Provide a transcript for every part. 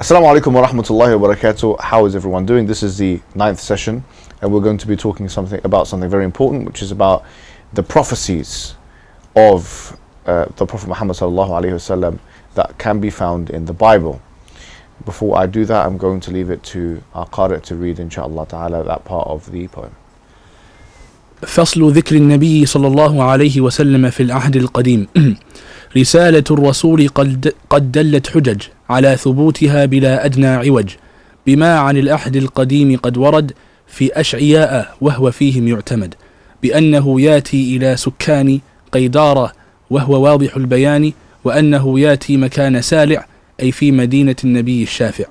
Assalamu alaikum wa rahmatullahi wa barakatuh. How is everyone doing? This is the 9th session, and we're going to be talking about something very important, which is about the prophecies of the Prophet Muhammad sallallahu alaihi wasallam that can be found in the Bible. Before I do that, I'm going to leave it to our qari to read, inshallah ta'ala, that part of the poem. فصل ذكر النبي صلى الله عليه وسلم في العهد القديم. رسالة الرسول قد دلت حجج على ثبوتها بلا أدنى عوج، بما عن العهد القديم قد ورد في أشعياء وهو فيهم يعتمد، بأنه ياتي إلى سكان قيدارة وهو واضح البيان، وأنه ياتي مكان سالع أي في مدينة النبي الشافع.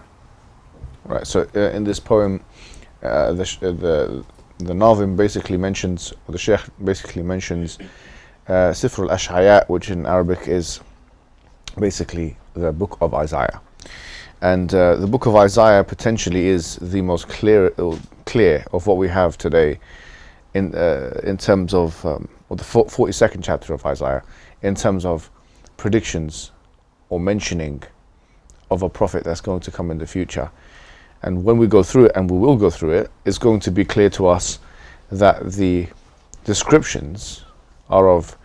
Right, so in this poem, the Nazim basically mentions, or the Sheikh basically mentions Sifr al-Ash'aya, which in Arabic is basically the book of Isaiah. And the book of Isaiah potentially is the most clear of what we have today in terms of, or the 42nd chapter of Isaiah, in terms of predictions or mentioning of a prophet that's going to come in the future. And when we go through it, and we will go through it, it's going to be clear to us that the descriptions are of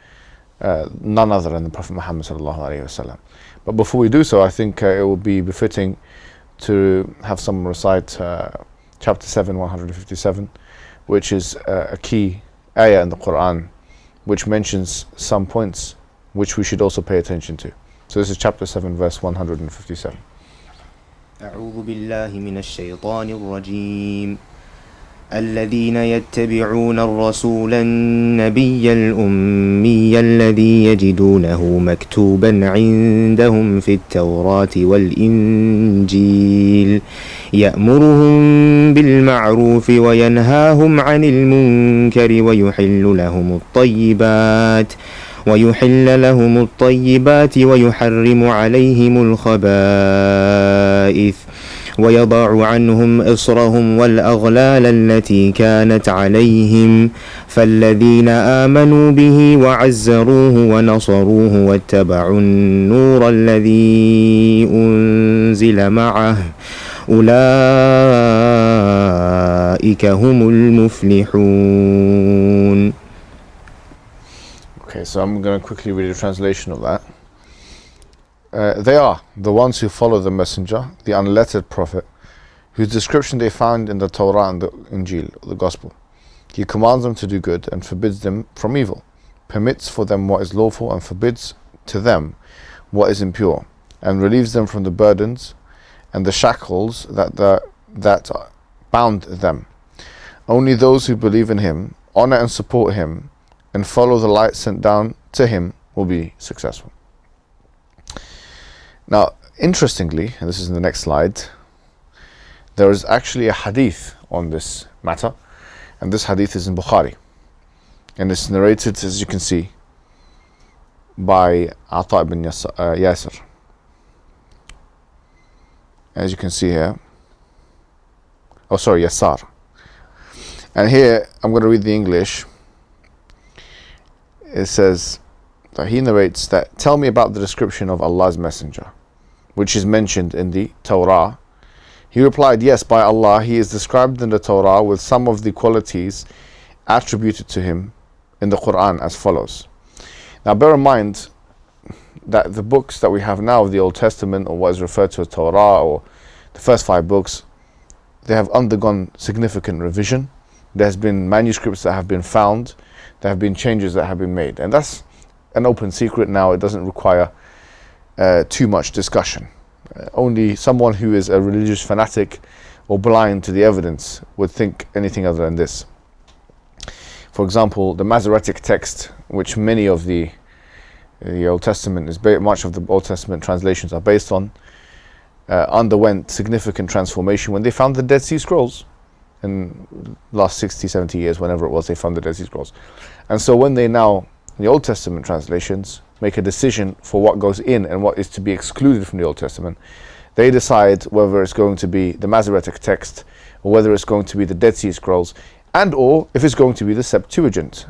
none other than the Prophet Muhammad sallallahu alaihi wasallam. But before we do so, I think it will be befitting to have someone recite chapter 7, 157, which is a key ayah in the Quran, which mentions some points which we should also pay attention to. So this is chapter 7, verse 157. أعوذ بالله من الشيطان الرجيم. الذين يتبعون الرسول النبي الأمي الذي يجدونه مكتوبا عندهم في التوراة والإنجيل يأمرهم بالمعروف وينهاهم عن المنكر ويحل لهم الطيبات ويحرم عليهم الخبائث ويضع عنهم إصرهم والأغلال التي كانت عليهم فالذين آمنوا به وعزروه ونصروه واتبعوا النور الذي أنزل معه أولئك هم المفلحون. Okay, so I'm going to quickly read a translation of that. They are the ones who follow the messenger, the unlettered prophet, whose description they found in the Torah and the Injil, the Gospel. He commands them to do good and forbids them from evil, permits for them what is lawful and forbids to them what is impure, and relieves them from the burdens and the shackles that bound them. Only those who believe in him, honor and support him, and follow the light sent down to him will be successful. Now, interestingly, and this is in the next slide, there is actually a hadith on this matter, and this hadith is in Bukhari, and it's narrated, as you can see, by Ata ibn Yasir. As you can see here, Yasar. And here, I'm going to read the English. It says that he narrates that, tell me about the description of Allah's messenger, which is mentioned in the Torah. He replied, yes, by Allah, he is described in the Torah with some of the qualities attributed to him in the Quran as follows. Now bear in mind that the books that we have now of the Old Testament, or what is referred to as Torah, or the first 5 books, they have undergone significant revision. There's been manuscripts that have been found, there have been changes that have been made, and that's an open secret now. It doesn't require too much discussion. Only someone who is a religious fanatic or blind to the evidence would think anything other than this. For example, the Masoretic text, which many of the Old Testament much of the Old Testament translations are based on, underwent significant transformation when they found the Dead Sea Scrolls in the last 60, 70 years, whenever it was they found the Dead Sea Scrolls. And so when they now, in the Old Testament translations, make a decision for what goes in and what is to be excluded from the Old Testament, they decide whether it's going to be the Masoretic text or whether it's going to be the Dead Sea Scrolls, and or if it's going to be the Septuagint.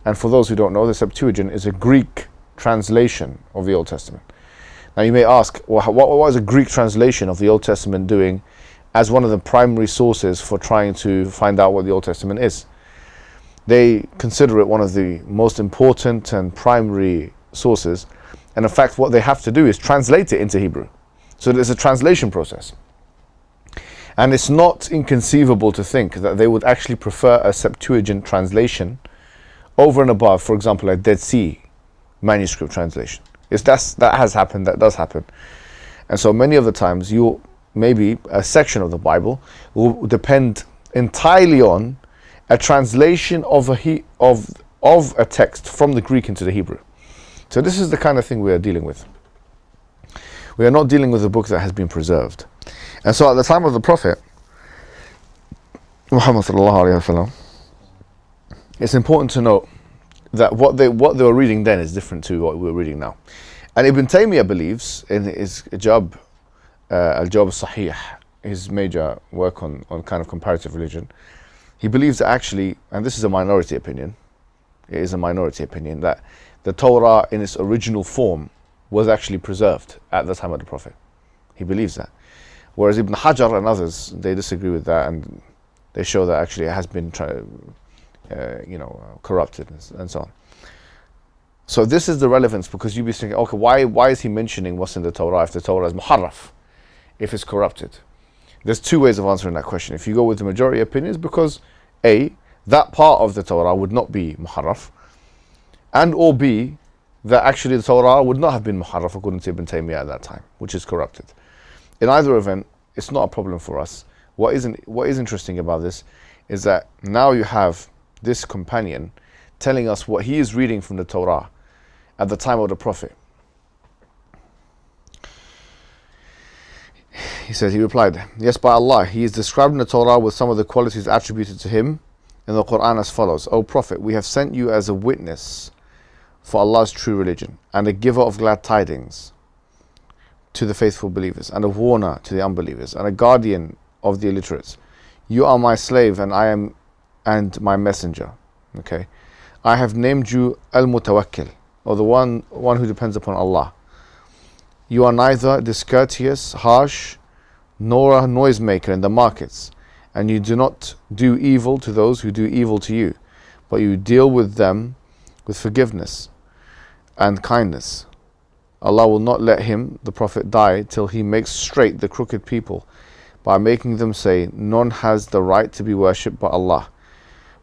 And for those who don't know, the Septuagint is a Greek translation of the Old Testament. Now you may ask, well, what was a Greek translation of the Old Testament doing as one of the primary sources for trying to find out what the Old Testament is? They consider it one of the most important and primary sources, and in fact what they have to do is translate it into Hebrew. So there's a translation process. And it's not inconceivable to think that they would actually prefer a Septuagint translation over and above, for example, a Dead Sea manuscript translation. That has happened, that does happen. And so many of the times, maybe a section of the Bible will depend entirely on a translation of a text from the Greek into the Hebrew. So this is the kind of thing we are dealing with. We are not dealing with a book that has been preserved. And so at the time of the Prophet Muhammad sallallahu alaihi wasallam, it's important to note that what they were reading then is different to what we're reading now. And Ibn Taymiyyah believes in his Al-Jawab Sahih, his major work on kind of comparative religion, he believes that actually, and this is a minority opinion, it is a minority opinion, that the Torah in its original form was actually preserved at the time of the Prophet. He believes that. Whereas Ibn Hajar and others, they disagree with that, and they show that actually it has been corrupted and so on. So this is the relevance, because you'll be thinking, okay, why is he mentioning what's in the Torah if the Torah is muharraf, if it's corrupted? There's two ways of answering that question. If you go with the majority opinions, because A, that part of the Torah would not be muharraf, and or B, that actually the Torah would not have been muharraf according to Ibn Taymiyyah at that time, which is corrupted. In either event, it's not a problem for us. What is interesting about this is that now you have this companion telling us what he is reading from the Torah at the time of the Prophet. He replied, yes, by Allah, he is described in the Torah with some of the qualities attributed to him in the Quran as follows. O Prophet, we have sent you as a witness for Allah's true religion, and a giver of glad tidings to the faithful believers, and a warner to the unbelievers, and a guardian of the illiterates. You are my slave, and my messenger. Okay, I have named you Al-Mutawakkil, or the one who depends upon Allah. You are neither discourteous, harsh, nor a noisemaker in the markets, and you do not do evil to those who do evil to you, but you deal with them with forgiveness and kindness. Allah will not let him, the Prophet, die till he makes straight the crooked people by making them say, none has the right to be worshipped but Allah,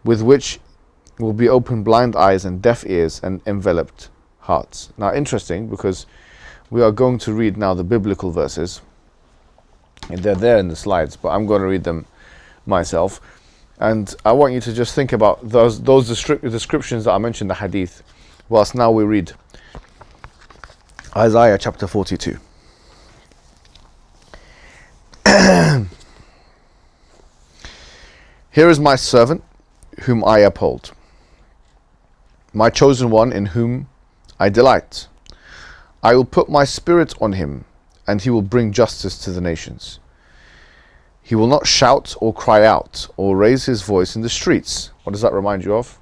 with which will be open blind eyes and deaf ears and enveloped hearts. Now, interesting, because we are going to read now the biblical verses, and they're there in the slides, but I'm going to read them myself. And I want you to just think about those descriptions that I mentioned in the hadith, whilst now we read Isaiah chapter 42. Here is my servant whom I uphold, my chosen one in whom I delight. I will put my spirit on him, and he will bring justice to the nations. He will not shout or cry out or raise his voice in the streets. What does that remind you of?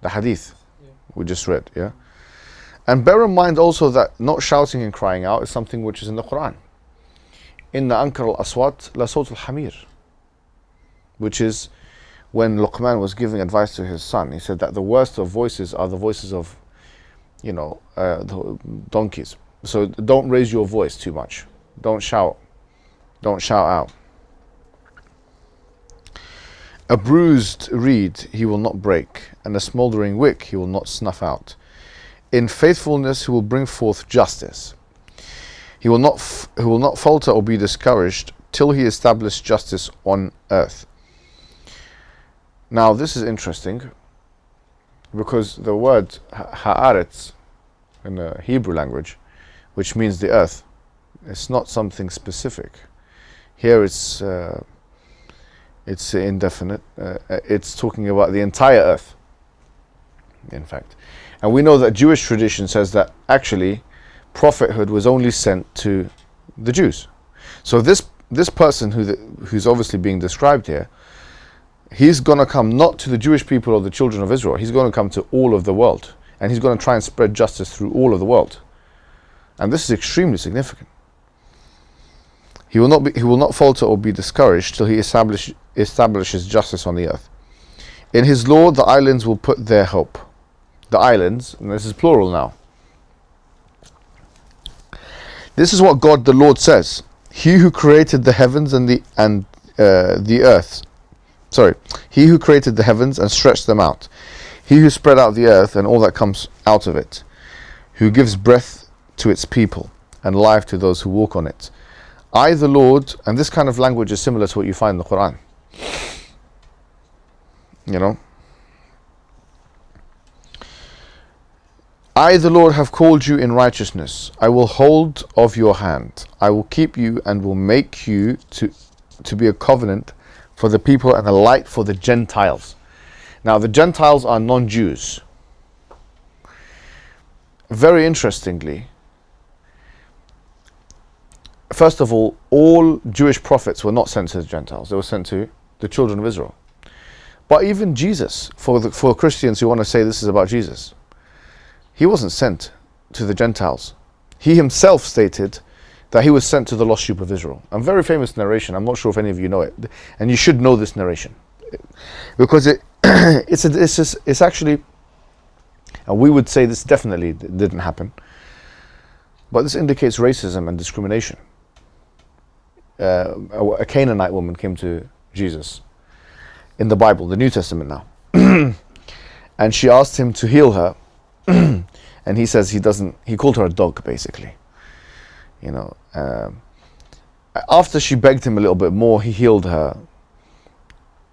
The hadith we just read, yeah? And bear in mind also that not shouting and crying out is something which is in the Quran. Inna ankar al-aswat la sawt al-hamir, which is when Luqman was giving advice to his son. He said that the worst of voices are the voices of, the donkeys. So don't raise your voice too much. Don't shout. Don't shout out. A bruised reed he will not break, and a smouldering wick he will not snuff out. In faithfulness he will bring forth justice. He will not falter or be discouraged till he establish justice on earth. Now this is interesting, because the word ha'aretz in the Hebrew language, which means the earth, it's not something specific. Here it's indefinite. It's talking about the entire earth, in fact. And we know that Jewish tradition says that actually prophethood was only sent to the Jews. So this person who's obviously being described here, he's going to come not to the Jewish people or the children of Israel. He's going to come to all of the world, and he's going to try and spread justice through all of the world. And this is extremely significant. He will not falter or be discouraged till he establishes justice on the earth. In his law, the islands will put their hope. The islands, and this is plural now. This is what God the Lord says. He who created the heavens and the earth. Sorry. He who created the heavens and stretched them out. He who spread out the earth and all that comes out of it. Who gives breath to its people and life to those who walk on it. I, the Lord, and this kind of language is similar to what you find in the Quran. You know? I, the Lord, have called you in righteousness. I will hold of your hand. I will keep you and will make you to be a covenant for the people and a light for the Gentiles. Now, the Gentiles are non-Jews. Very interestingly, first of all Jewish prophets were not sent to the Gentiles. They were sent to the children of Israel. But even Jesus, for Christians who want to say this is about Jesus, he wasn't sent to the Gentiles. He himself stated that he was sent to the lost sheep of Israel. A very famous narration. I'm not sure if any of you know it. And you should know this narration. Because it's actually, and we would say this definitely didn't happen, but this indicates racism and discrimination. A Canaanite woman came to Jesus in the Bible, the New Testament now. And she asked him to heal her. And he says he called her a dog, basically. You know, after she begged him a little bit more, he healed her.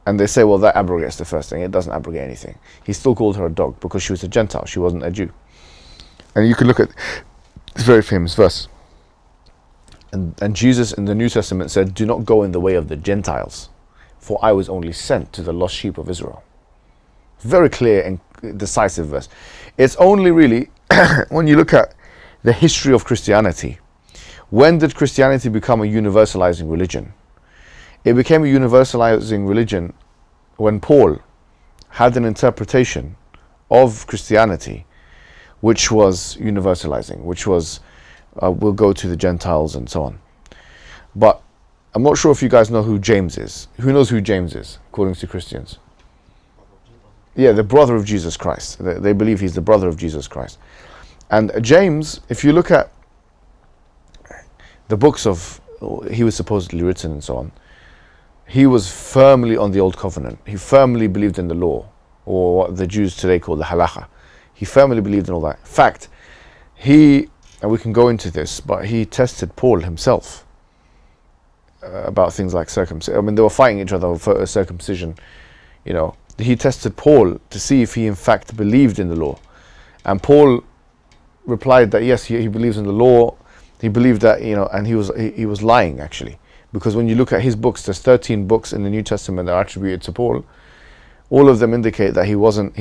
And they say, well, that abrogates the first thing. It doesn't abrogate anything. He still called her a dog because she was a Gentile. She wasn't a Jew. And you can look at this very famous verse. And Jesus in the New Testament said, do not go in the way of the Gentiles, for I was only sent to the lost sheep of Israel. Very clear and decisive verse. It's only really, when you look at the history of Christianity, when did Christianity become a universalizing religion? It became a universalizing religion when Paul had an interpretation of Christianity which was universalizing, which was we'll go to the Gentiles and so on. But I'm not sure if you guys know who James is. Who knows who James is, according to Christians? Yeah, the brother of Jesus Christ. They believe he's the brother of Jesus Christ. And James, if you look at the books of, he was supposedly written and so on, he was firmly on the Old Covenant. He firmly believed in the law, or what the Jews today call the halakha. He firmly believed in all that. In fact, and we can go into this, but he tested Paul himself about things like circumcision. I mean, they were fighting each other for circumcision. You know, he tested Paul to see if he in fact believed in the law. And Paul replied that yes, he believes in the law. He believed that, you know, and he was lying actually. Because when you look at his books, there's 13 books in the New Testament that are attributed to Paul. All of them indicate that he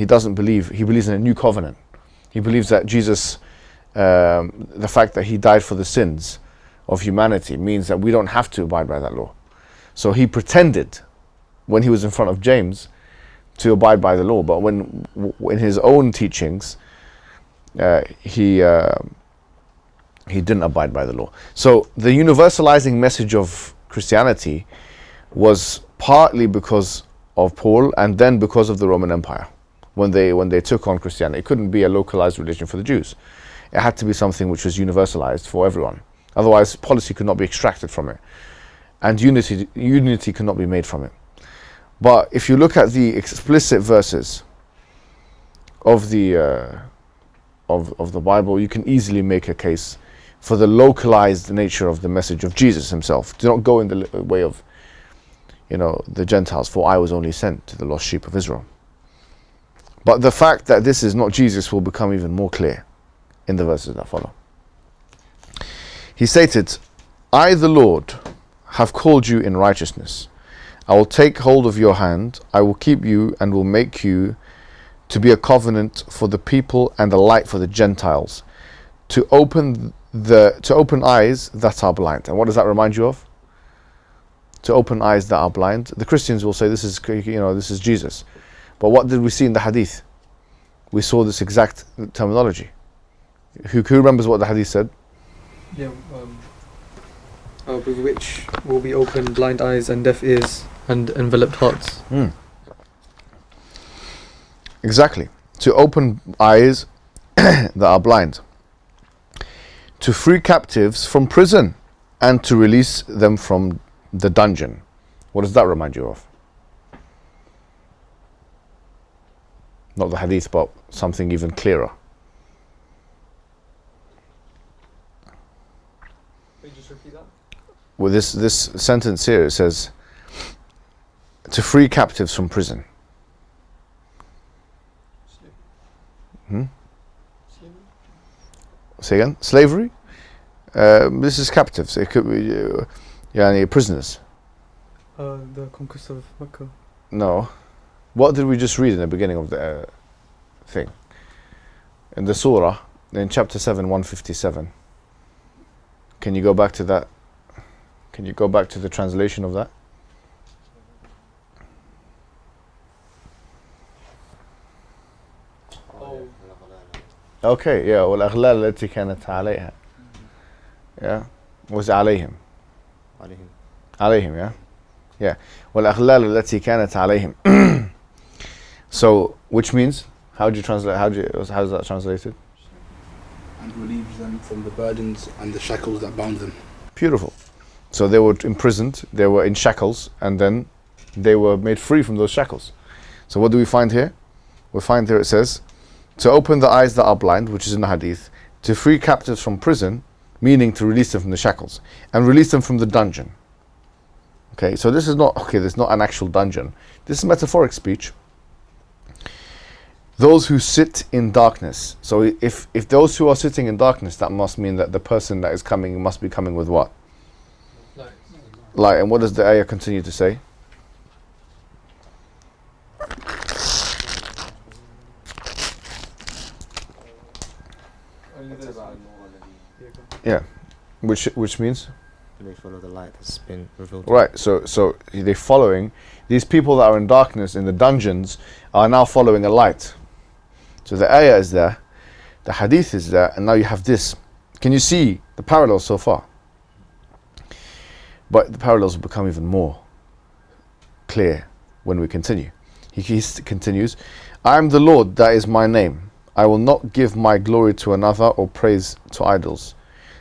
doesn't believe, he believes in a new covenant. He believes that Jesus, the fact that he died for the sins of humanity means that we don't have to abide by that law. So he pretended when he was in front of James to abide by the law, but when in his own teachings, he didn't abide by the law. So the universalizing message of Christianity was partly because of Paul, and then because of the Roman Empire. When they took on Christianity, it couldn't be a localized religion for the Jews. It had to be something which was universalized for everyone. Otherwise, policy could not be extracted from it, and unity could not be made from it. But if you look at the explicit verses of the Bible, you can easily make a case for the localized nature of the message of Jesus himself. Do not go in the way of, you know, the Gentiles, for I was only sent to the lost sheep of Israel. But the fact that this is not Jesus will become even more clear in the verses that follow. He stated, I, the Lord, have called you in righteousness. I will take hold of your hand. I will keep you and will make you to be a covenant for the people and a light for the Gentiles, to open eyes that are blind. And what does that remind you of? To open eyes that are blind. The Christians will say this is Jesus. But what did we see in the hadith? We saw this exact terminology. Who remembers what the hadith said? Yeah, with which will be opened blind eyes and deaf ears and enveloped hearts. Exactly. To open eyes that are blind. To free captives from prison and to release them from the dungeon. What does that remind you of? Not the hadith, but something even clearer. Can you just repeat that? With this sentence here, it says, to free captives from prison. Say again? Slavery? This is captives. It could be prisoners. The conquest of Mecca. No. What did we just read in the beginning of the thing? In the surah, in chapter 7, 157. Can you go back to that? Can you go back to the translation of that? Okay, yeah. والأغلال التي كانت عليها. Yeah. Was عليهم. عليهم, yeah. Yeah. والأغلال التي كانت عليهم. So, which means, how's that translated? And relieves them from the burdens and the shackles that bound them. Beautiful. So they were imprisoned, they were in shackles, and then they were made free from those shackles. So what do we find here? We find here it says, to open the eyes that are blind, which is in the hadith, to free captives from prison, meaning to release them from the shackles, and release them from the dungeon. Okay, so this is not, there's not an actual dungeon. This is metaphoric speech. Those who sit in darkness. So if those who are sitting in darkness, that must mean that the person that is coming must be coming with what? Light. And what does the ayah continue to say? Yeah, which means? They follow the light that's been revealed. Right, so they're following, these people that are in darkness in the dungeons are now following a light. So the ayah is there, the hadith is there, and now you have this. Can you see the parallels so far? But the parallels will become even more clear when we continue. He continues, I am the Lord, that is my name. I will not give my glory to another or praise to idols.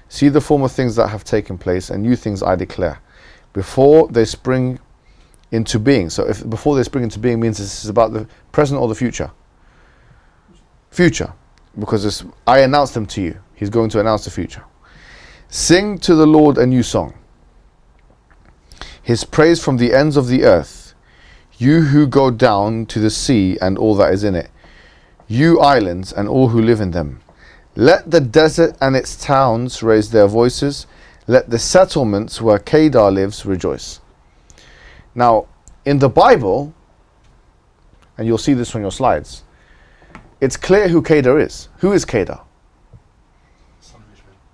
See the former things that have taken place, and new things I declare, before they spring into being. So if before they spring into being means this is about the present or the future? Future, because I announced them to you. He's going to announce the future. Sing to the Lord a new song, His praise from the ends of the earth, you who go down to the sea and all that is in it, you islands and all who live in them. Let the desert and its towns raise their voices. Let the settlements where Kedar lives rejoice. Now, in the Bible, and you'll see this on your slides, it's clear who Kedar is. Who is Kedar?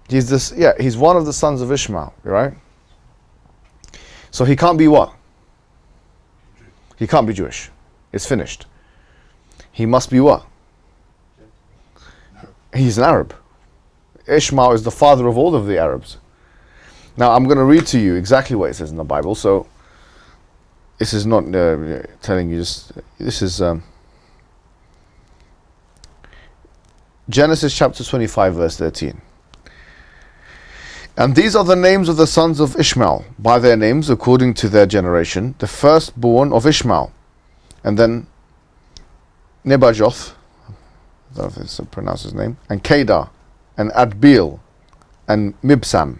He's one of the sons of Ishmael, right? So he can't be what? He can't be Jewish. It's finished. He must be what? He's an Arab. Ishmael is the father of all of the Arabs. Now I'm going to read to you exactly what it says in the Bible. So this is not telling you just, this is Genesis chapter 25 verse 13. And these are the names of the sons of Ishmael, by their names according to their generation, the firstborn of Ishmael. And then Nebajoth, I don't know if it's pronounced his name, and Kedar, and Adbeel, and Mibsam.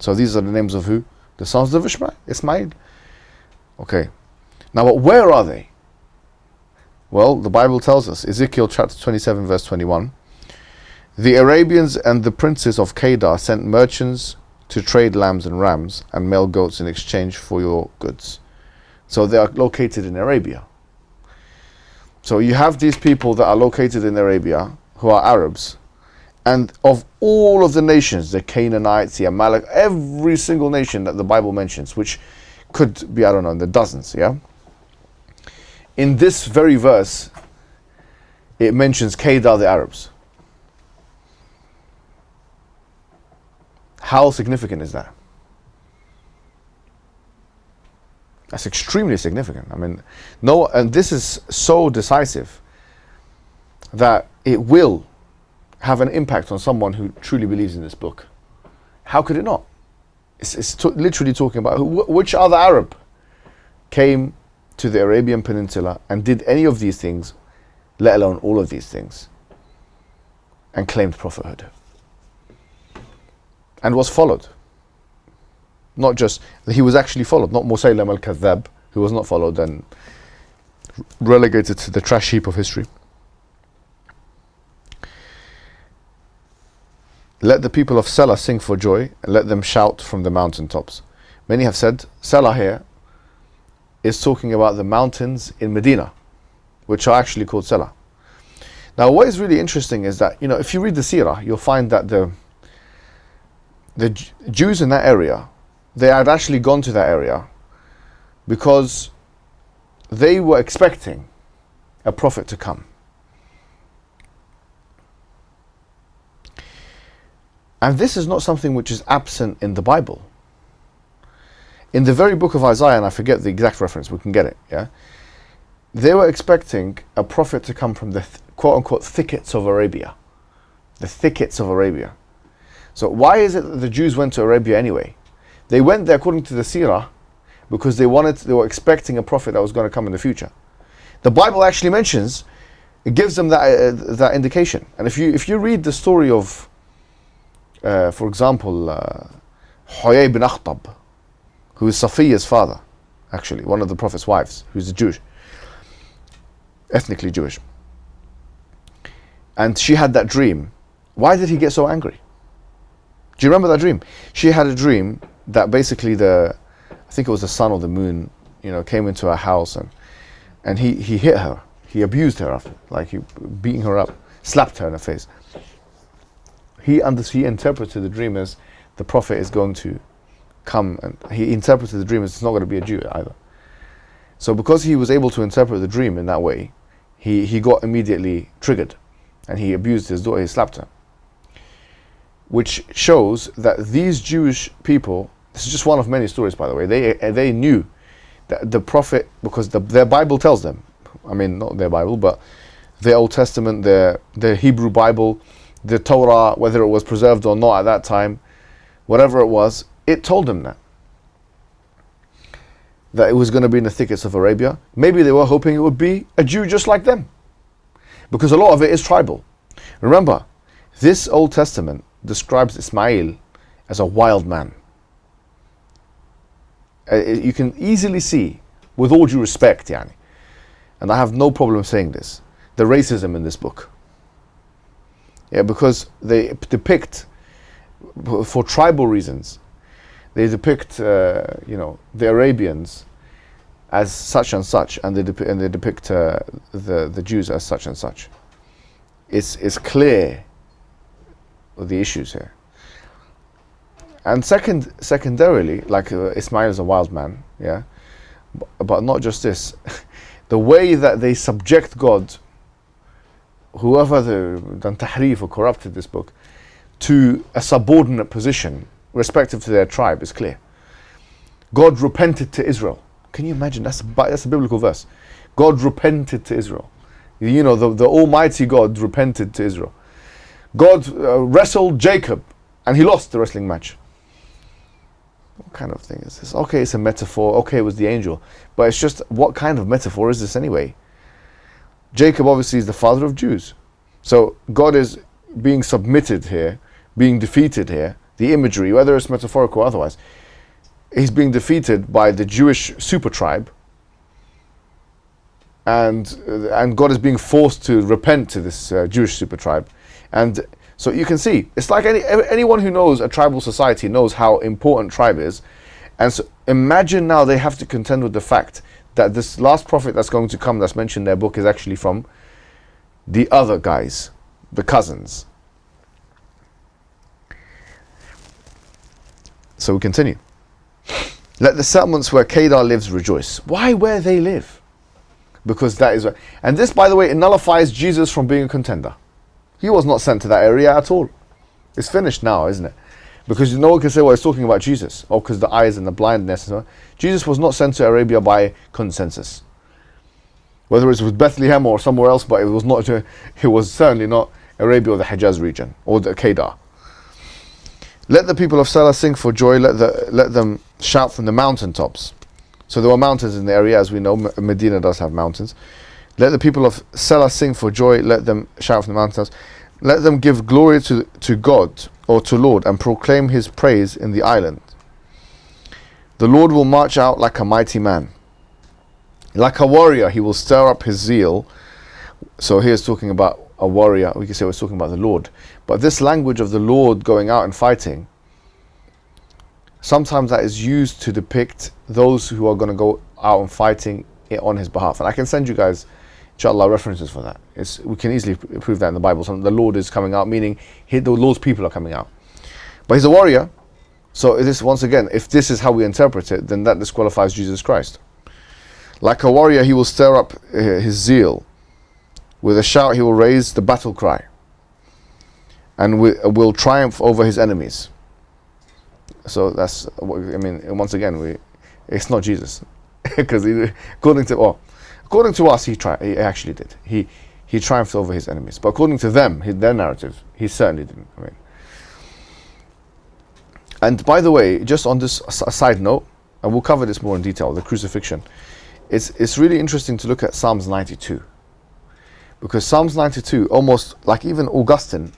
So these are the names of who? The sons of Ismail. Okay. Now where are they? Well, the Bible tells us, Ezekiel chapter 27 verse 21, the Arabians and the princes of Kedar sent merchants to trade lambs and rams and male goats in exchange for your goods. So they are located in Arabia. So you have these people that are located in Arabia who are Arabs, and of all of the nations, the Canaanites, the Amalek, every single nation that the Bible mentions, which could be, I don't know, in the dozens, yeah? In this very verse, it mentions Kedar, the Arabs. How significant is that? That's extremely significant. I mean, no, and this is so decisive that it will have an impact on someone who truly believes in this book. How could it not? It's literally talking about which other Arab came to the Arabian Peninsula and did any of these things, let alone all of these things, and claimed prophethood and was followed. Not just, he was actually followed, not Musaylam al-Kadhab, who was not followed and relegated to the trash heap of history. Let the people of Salah sing for joy, and let them shout from the mountaintops. Many have said, Salah here is talking about the mountains in Medina, which are actually called Salah. Now, what is really interesting is that, if you read the Seerah, you'll find that the Jews in that area, they had actually gone to that area because they were expecting a prophet to come. And this is not something which is absent in the Bible. In the very book of Isaiah, and I forget the exact reference, we can get it, yeah? They were expecting a prophet to come from the quote-unquote thickets of Arabia. The thickets of Arabia. So why is it that the Jews went to Arabia anyway? They went there, according to the Seerah, because they were expecting a prophet that was going to come in the future. The Bible actually mentions, it gives them that indication. And if you read the story of, for example, Huyay bin Akhtab, who is Safiya's father, actually, one of the Prophet's wives, who's a Jewish, ethnically Jewish. And she had that dream. Why did he get so angry? Do you remember that dream? She had a dream that basically I think it was the sun or the moon, came into her house and he hit her. He abused her after, like he beating her up, slapped her in the face. He interpreted the dream as the Prophet is going to come, and he interpreted the dream as it's not going to be a Jew either. So because he was able to interpret the dream in that way, he got immediately triggered and he abused his daughter, he slapped her. Which shows that these Jewish people, this is just one of many stories by the way, they knew that the Prophet, because their Bible tells them, I mean not their Bible, but their Old Testament, their Hebrew Bible, the Torah, whether it was preserved or not at that time, whatever it was, it told them that it was going to be in the thickets of Arabia. Maybe they were hoping it would be a Jew just like them, because a lot of it is tribal. Remember, this Old Testament describes Ismail as a wild man. You can easily see, with all due respect, and I have no problem saying this, the racism in this book. Yeah, because they depict, for tribal reasons, they depict the Arabians as such and such, and they depict the Jews as such and such. It's clear the issues here. And secondarily, like Ismail is a wild man, yeah, but not just this, the way that they subject God, whoever done tahrif or corrupted this book, to a subordinate position respective to their tribe is clear. God repented to Israel. Can you imagine? That's a biblical verse. God repented to Israel. The Almighty God repented to Israel. God wrestled Jacob and he lost the wrestling match. What kind of thing is this? Okay, it's a metaphor. Okay, it was the angel. But it's just, what kind of metaphor is this anyway? Jacob obviously is the father of Jews. So God is being submitted here, being defeated here. The imagery, whether it's metaphorical or otherwise, he's being defeated by the Jewish super tribe. And God is being forced to repent to this Jewish super tribe. And so you can see, it's like anyone who knows a tribal society knows how important tribe is. And so imagine now they have to contend with the fact that this last prophet that's going to come, that's mentioned in their book, is actually from the other guys, the cousins. So we continue. Let the settlements where Kedar lives rejoice. Why where they live? Because that is where, and this, by the way, it nullifies Jesus from being a contender. He was not sent to that area at all. It's finished now, isn't it? Because no one can say, well, it's talking about Jesus. Or because the eyes and the blindness. And so on. Jesus was not sent to Arabia by consensus. Whether it was Bethlehem or somewhere else, but it was not. It was certainly not Arabia or the Hijaz region or the Kedar. Let the people of Salah sing for joy. Let them shout from the mountaintops. So there were mountains in the area, as we know. Medina does have mountains. Let the people of Salah sing for joy. Let them shout from the mountaintops. Let them give glory to God or to Lord and proclaim His praise in the island. The Lord will march out like a mighty man. Like a warrior, He will stir up His zeal. So here's talking about a warrior. We can say we're talking about the Lord. But this language of the Lord going out and fighting, sometimes that is used to depict those who are going to go out and fighting on His behalf. And I can send you guys, inshallah, references for that. We can easily prove that in the Bible. The Lord is coming out, meaning the Lord's people are coming out. But He's a warrior. So this, once again, if this is how we interpret it, then that disqualifies Jesus Christ. Like a warrior, He will stir up His zeal. With a shout, He will raise the battle cry. And will triumph over His enemies. So that's, I mean, once again, it's not Jesus. Because according to us, he actually did. He triumphed over His enemies. But according to them, their narrative, He certainly didn't. I mean. And by the way, just on this side note, and we'll cover this more in detail, the crucifixion. It's really interesting to look at Psalms 92. Because Psalms 92, almost like even Augustine,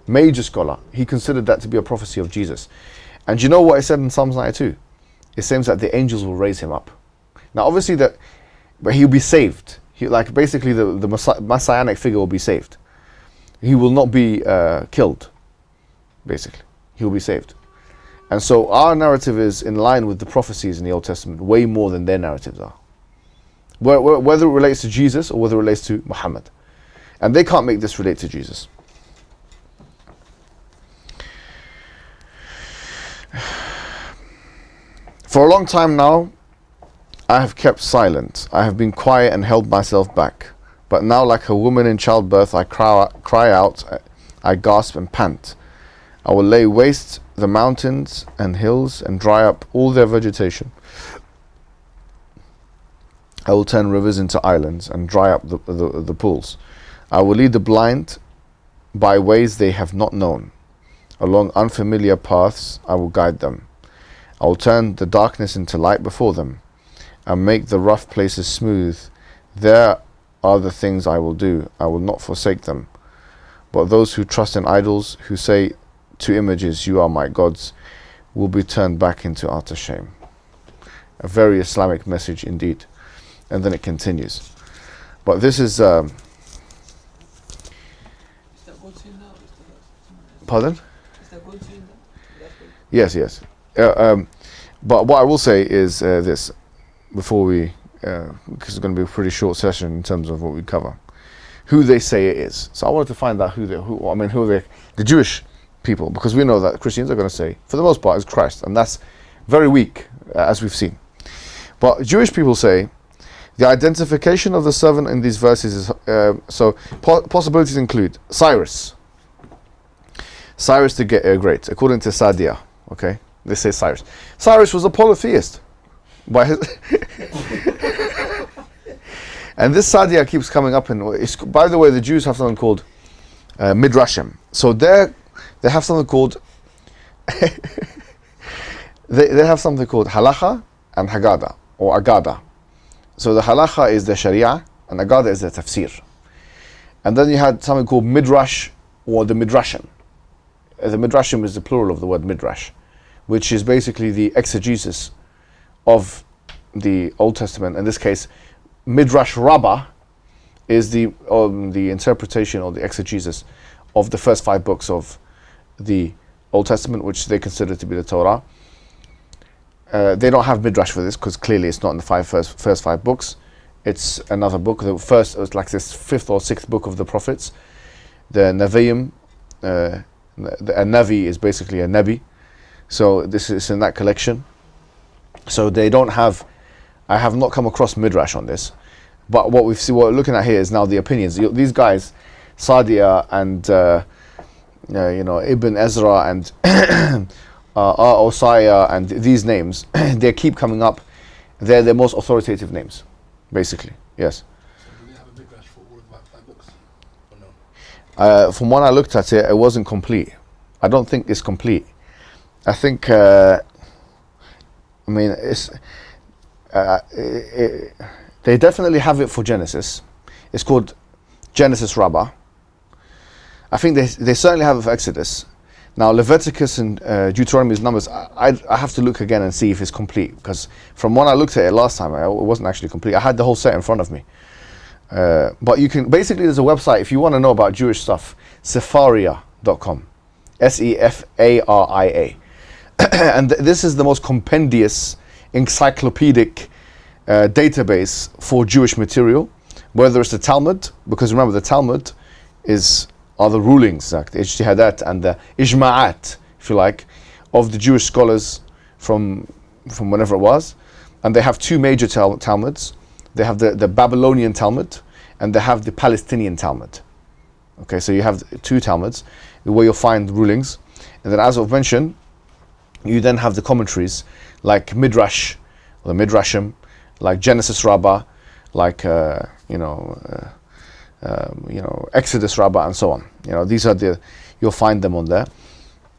major scholar, he considered that to be a prophecy of Jesus. And you know what it said in Psalms 92? It seems that the angels will raise Him up. Now obviously but He'll be saved. Basically the messianic figure will be saved. He will not be killed, basically. He'll be saved. And so our narrative is in line with the prophecies in the Old Testament, way more than their narratives are. Whether it relates to Jesus or whether it relates to Muhammad. And they can't make this relate to Jesus. For a long time now, I have kept silent. I have been quiet and held myself back. But now, like a woman in childbirth, I cry out, I gasp and pant. I will lay waste the mountains and hills and dry up all their vegetation. I will turn rivers into islands and dry up the pools. I will lead the blind by ways they have not known. Along unfamiliar paths I will guide them. I will turn the darkness into light before them and make the rough places smooth. There are the things I will do. I will not forsake them. But those who trust in idols, who say to images, "You are my gods," will be turned back into utter shame. A very Islamic message indeed. And then it continues. But this is... Pardon? Yes. But what I will say is this, before we, because it's going to be a pretty short session in terms of what we cover, who they say it is. So I wanted to find out who the Jewish people, because we know that Christians are going to say, for the most part, it's Christ, and that's very weak, as we've seen. But Jewish people say the identification of the servant in these verses is possibilities include Cyrus the Great, according to Sadia. Okay, they say Cyrus. Cyrus was a polytheist. And this Sadia keeps coming up by the way, the Jews have something called Midrashim. So they have something called they have something called Halacha and Haggadah or Agada. So the Halacha is the Sharia and Agada is the Tafsir. And then you had something called Midrash or the Midrashim. The Midrashim is the plural of the word Midrash, which is basically the exegesis of the Old Testament. In this case, Midrash Rabbah is the interpretation or the exegesis of the first 5 books of the Old Testament, which they consider to be the Torah. They don't have Midrash for this because clearly it's not in the first 5 books. It's another book. The first, it was like this 5th or 6th book of the prophets. The Nevi'im, a Navi is basically a Nabi. So this is in that collection. So they don't have, I have not come across Midrash on this. But what we're looking at here is now the opinions. These guys, Sadia and Ibn Ezra and Osiah and these names, they keep coming up. They're the most authoritative names, basically. Yes. So do they have a midrash for all of the 5 books? Or no? From when I looked at it, it wasn't complete. I don't think it's complete. I think, it's. They definitely have it for Genesis. It's called Genesis Rabbah. I think they certainly have it for Exodus. Now Leviticus and Deuteronomy's Numbers, I have to look again and see if it's complete, because from when I looked at it last time, it wasn't actually complete. I had the whole set in front of me. But you can, basically there's a website, if you want to know about Jewish stuff, Sefaria.com. Sefaria. And this is the most compendious, encyclopedic database for Jewish material, whether it's the Talmud, because remember the Talmud are the rulings, like the ijtihadat and the ijma'at, if you like, of the Jewish scholars from whenever it was. And they have 2 major Talmuds. They have the Babylonian Talmud and they have the Palestinian Talmud. Okay, so you have 2 Talmuds where you'll find rulings. And then, as I've mentioned, you then have the commentaries like Midrash, or the Midrashim, like Genesis Rabbah, like Exodus Rabbah, and so on. These are you'll find them on there.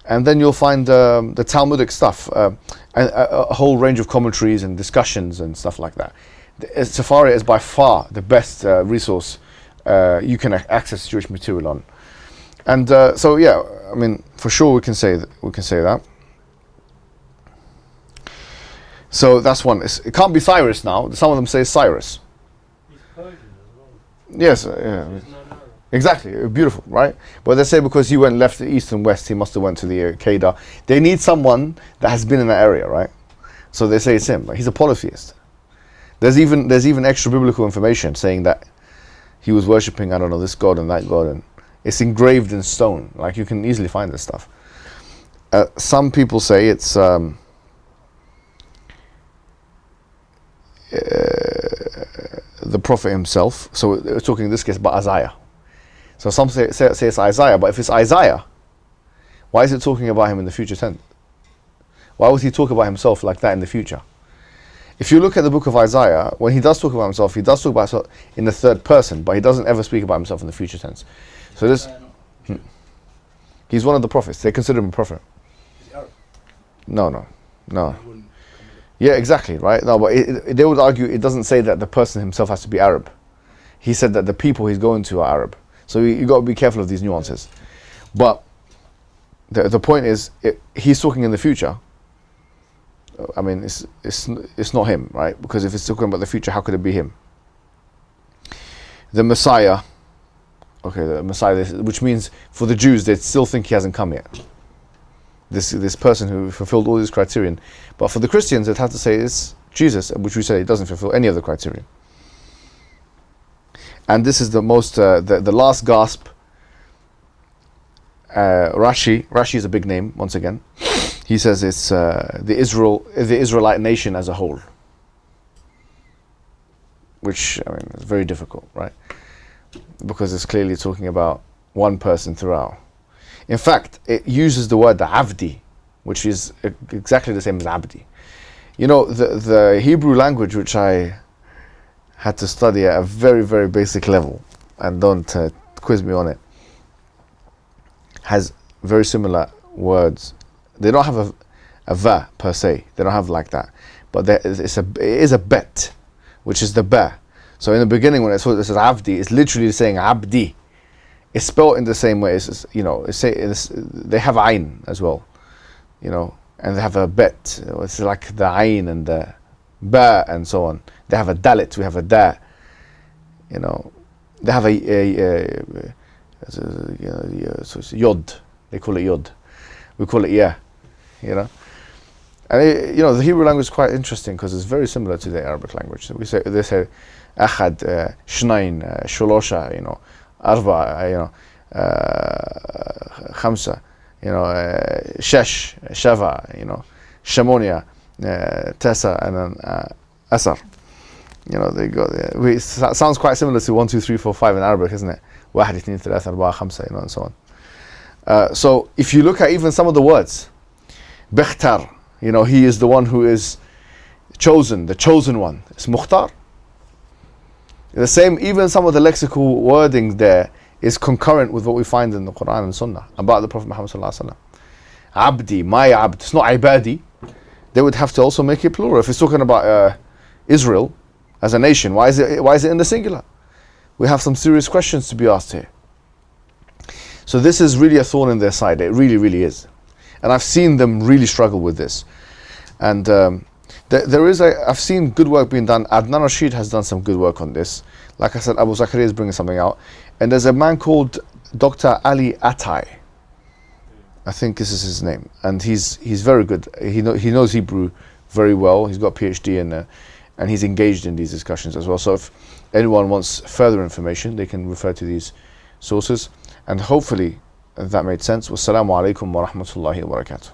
And then you'll find the Talmudic stuff, and a whole range of commentaries and discussions and stuff like that. Sefaria is by far the best resource you can access Jewish material on. And so yeah, for sure we can say that. So that's one. It can't be Cyrus now. Some of them say Cyrus. He's Persian as well. Yes, yeah. Exactly, beautiful, right? But they say because he went left, east and west, he must have went to the Kedar. They need someone that has been in that area, right? So they say it's him. He's a polytheist. There's even extra biblical information saying that he was worshipping, I don't know, this god and that god, and it's engraved in stone. Like, you can easily find this stuff. Some people say it's the prophet himself. So we're talking in this case about Isaiah. So some say it's Isaiah, but if it's Isaiah, why is it talking about him in the future tense? Why would he talk about himself like that in the future? If you look at the book of Isaiah, when he does talk about himself, he does talk about himself in the third person, but he doesn't ever speak about himself in the future tense. So this, he's one of the prophets. They consider him a prophet. Is he Arab? No. He wouldn't come with it. Yeah, exactly, right? No, but they would argue it doesn't say that the person himself has to be Arab. He said that the people he's going to are Arab. So you got to be careful of these nuances. But the point is, he's talking in the future. It's not him, right? Because if it's talking about the future, how could it be him? The Messiah, the Messiah, which means for the Jews, they still think he hasn't come yet. This person who fulfilled all these criterion. But for the Christians, they'd have to say it's Jesus, which we say he doesn't fulfill any of the criterion. And this is the most, the last gasp. Rashi is a big name, once again. He says it's the Israelite nation as a whole. Which, is very difficult, right? Because it's clearly talking about one person throughout. In fact, it uses the word Abdi, which is exactly the same as Abdi. The Hebrew language, which I had to study at a very, very basic level, and don't quiz me on it, has very similar words. They don't have a va per se. They don't have like that. But it is a bet, which is the ba. So in the beginning, when it says Abdi, it's literally saying Abdi. It's spelled in the same way. They have ayn as well, and they have a bet. It's like the ayn and the ba and so on. They have a dalit. We have a da. They have so it's yod. They call it yod. We call it yeah. And the Hebrew language is quite interesting because it's very similar to the Arabic language. They say ahad, shnain, sholosha, arba, khamsa, shesh, shava, shamonia, tasa, and then asar. They go there. It sounds quite similar to 1, 2, 3, 4, 5 in Arabic, isn't it? واحد اثنين ثلاثة أربعة خمسة, and so So if you look at even some of the words, Bikhtar, he is the one who is chosen, the chosen one. It's Mukhtar. The same, even some of the lexical wording there is concurrent with what we find in the Quran and Sunnah about the Prophet Muhammad sallallahu alaihi wasallam. Abdi, my abd. It's not ibadi. They would have to also make it plural. If it's talking about Israel as a nation, why is it in the singular? We have some serious questions to be asked here. So this is really a thorn in their side. It really, really is. And I've seen them really struggle with this. And I've seen good work being done. Adnan Rashid has done some good work on this. Like I said, Abu Zakaria is bringing something out. And there's a man called Dr. Ali Attai. I think this is his name. And he's very good. He knows Hebrew very well. He's got a PhD and he's engaged in these discussions as well. So if anyone wants further information, they can refer to these sources. And hopefully that made sense. Wassalamu alaikum wa rahmatullahi wa barakatuh.